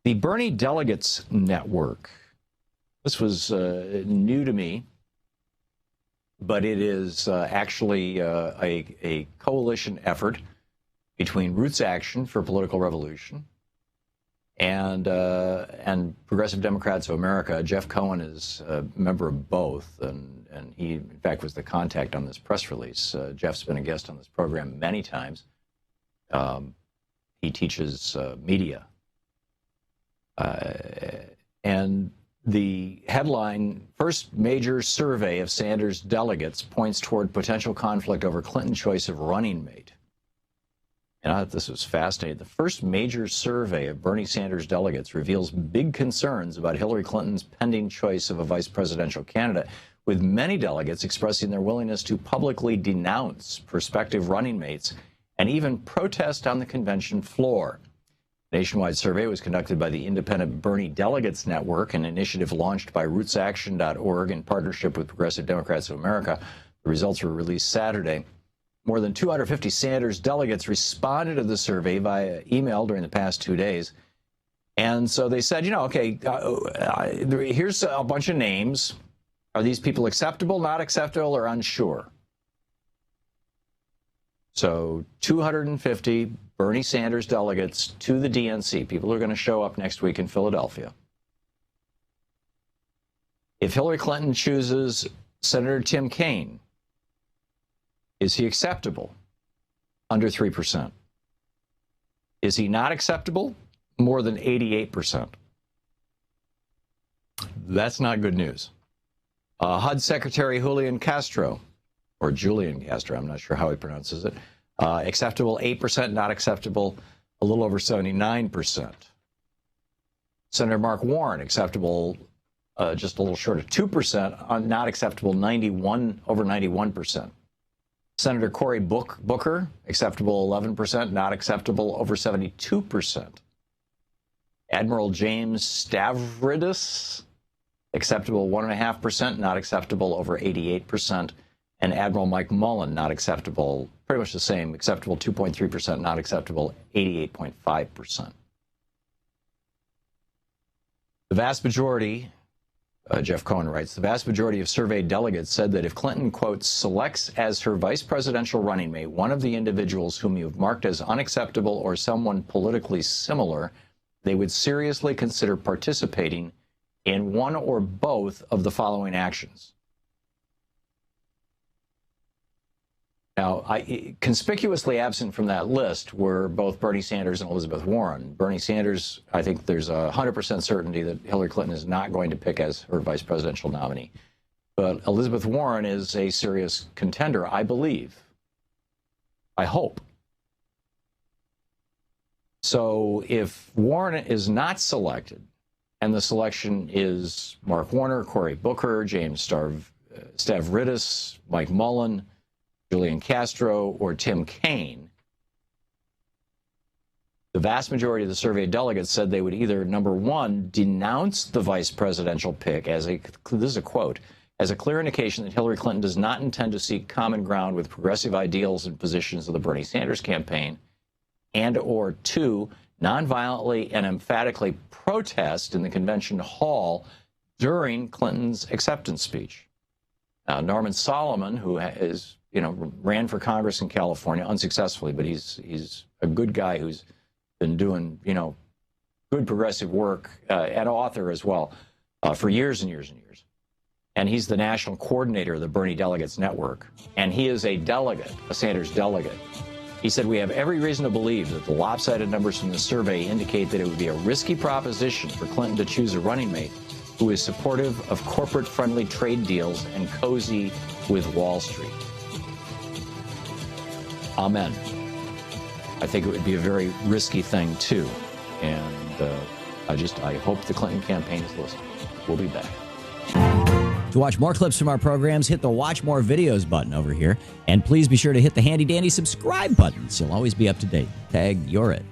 The Bernie Delegates Network. This was new to me, but it is actually a coalition effort between Roots Action for Political Revolution and Progressive Democrats of America. Jeff Cohen is a member of both, and he, in fact, was the contact on this press release. Jeff's been a guest on this program many times. He teaches media. And the headline, first major survey of Sanders delegates points toward potential conflict over Clinton choice of running mate. And I thought this was fascinating. The first major survey of Bernie Sanders delegates reveals big concerns about Hillary Clinton's pending choice of a vice presidential candidate, with many delegates expressing their willingness to publicly denounce prospective running mates and even protest on the convention floor. The nationwide survey was conducted by the Independent Bernie Delegates Network, an initiative launched by rootsaction.org in partnership with Progressive Democrats of America. The results were released Saturday. More than 250 Sanders delegates responded to the survey via email during the past 2 days. And so they said, okay, here's a bunch of names. Are these people acceptable, not acceptable, or unsure? So 250 Bernie Sanders delegates to the DNC. People are going to show up next week in Philadelphia. If Hillary Clinton chooses Senator Tim Kaine, is he acceptable? Under 3%. Is he not acceptable? More than 88%. That's not good news. HUD Secretary Julian Castro, or Julian Castro, I'm not sure how he pronounces it, acceptable 8%, not acceptable a little over 79%. Senator Mark Warren, acceptable just a little short of 2%, not acceptable over 91%. Senator Cory Booker, acceptable 11%, not acceptable over 72%. Admiral James Stavridis, acceptable 1.5%, not acceptable over 88%. And Admiral Mike Mullen, not acceptable, pretty much the same, acceptable 2.3%, not acceptable 88.5%. The vast majority, Jeff Cohen writes, the vast majority of surveyed delegates said that if Clinton, quote, selects as her vice presidential running mate one of the individuals whom you've marked as unacceptable or someone politically similar, they would seriously consider participating in one or both of the following actions. Now, conspicuously absent from that list were both Bernie Sanders and Elizabeth Warren. Bernie Sanders, I think there's 100% certainty that Hillary Clinton is not going to pick as her vice presidential nominee. But Elizabeth Warren is a serious contender, I believe. I hope. So if Warren is not selected, and the selection is Mark Warner, Cory Booker, James Stavridis, Mike Mullen, Julian Castro, or Tim Kaine, the vast majority of the surveyed delegates said they would either, number one, denounce the vice presidential pick as this is a quote, as a clear indication that Hillary Clinton does not intend to seek common ground with progressive ideals and positions of the Bernie Sanders campaign, and or two, nonviolently and emphatically protest in the convention hall during Clinton's acceptance speech. Now, Norman Solomon, who is ran for Congress in California unsuccessfully, but he's a good guy who's been doing, good progressive work, and author as well, for years and years and years. And he's the national coordinator of the Bernie Delegates Network. And he is a delegate, a Sanders delegate. He said, we have every reason to believe that the lopsided numbers from the survey indicate that it would be a risky proposition for Clinton to choose a running mate who is supportive of corporate-friendly trade deals and cozy with Wall Street. Amen. I think it would be a very risky thing, too. And I hope the Clinton campaign is listening. We'll be back. To watch more clips from our programs, hit the Watch More Videos button over here. And please be sure to hit the handy-dandy subscribe button so you'll always be up to date. Tag, you're it.